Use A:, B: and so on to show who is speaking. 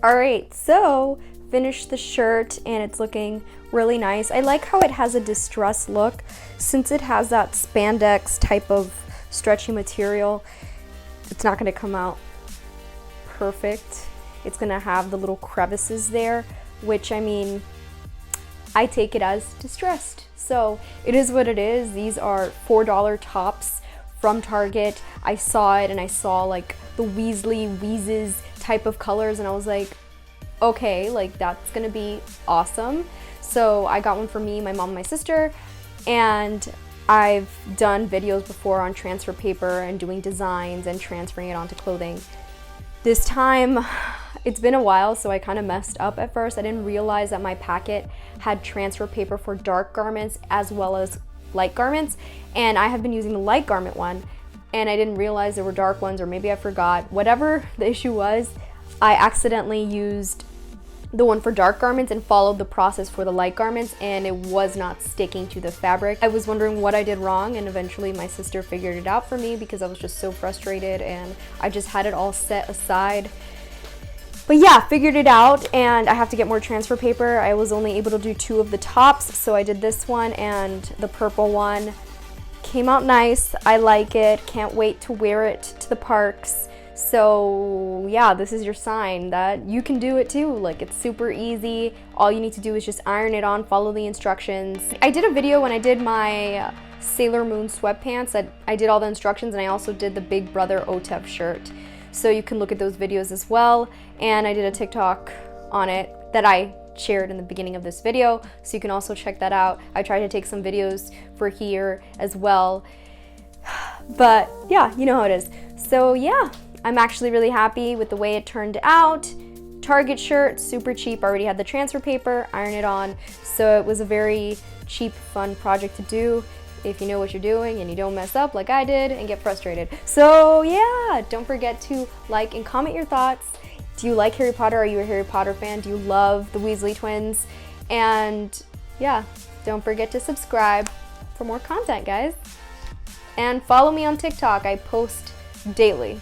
A: All right, so finished the shirt and it's looking really nice. I like how it has a distressed look since it has that spandex type of stretchy material. It's not going to come out perfect. It's going to have the little crevices there, which I mean, I take it as distressed. So it is what it is. These are $4 tops from Target. I saw it and I saw like the Wheezes type of colors and I was like, okay, like that's gonna be awesome. So I got one for me, my mom, and my sister, and I've done videos before on transfer paper and doing designs and transferring it onto clothing. This time, it's been a while, so I kind of messed up at first. I didn't realize that my packet had transfer paper for dark garments as well as light garments, and I have been using the light garment one, and I didn't realize there were dark ones, or maybe I forgot. Whatever the issue was, I accidentally used the one for dark garments and followed the process for the light garments, and it was not sticking to the fabric. I was wondering what I did wrong, and eventually my sister figured it out for me because I was just so frustrated and I just had it all set aside. But yeah, figured it out, and I have to get more transfer paper. I was only able to do 2 of the tops, so I did this one and the purple one. Came out nice. I like it. Can't wait to wear it to the parks. So yeah, this is your sign that you can do it too. Like, it's super easy. All you need to do is just iron it on, follow the instructions. I did a video when I did my Sailor Moon sweatpants that I did all the instructions, and I also did the Big Brother OTEF shirt. So you can look at those videos as well. And I did a TikTok on it that I shared in the beginning of this video, so you can also check that out. I tried to take some videos for here as well. But yeah, you know how it is. So yeah, I'm actually really happy with the way it turned out. Target shirt, super cheap. I already had the transfer paper, iron it on. So it was a very cheap, fun project to do if you know what you're doing and you don't mess up like I did and get frustrated. So yeah, don't forget to like and comment your thoughts. Do you like Harry Potter? Are you a Harry Potter fan? Do you love the Weasley twins? And yeah, don't forget to subscribe for more content, guys. And follow me on TikTok. I post daily.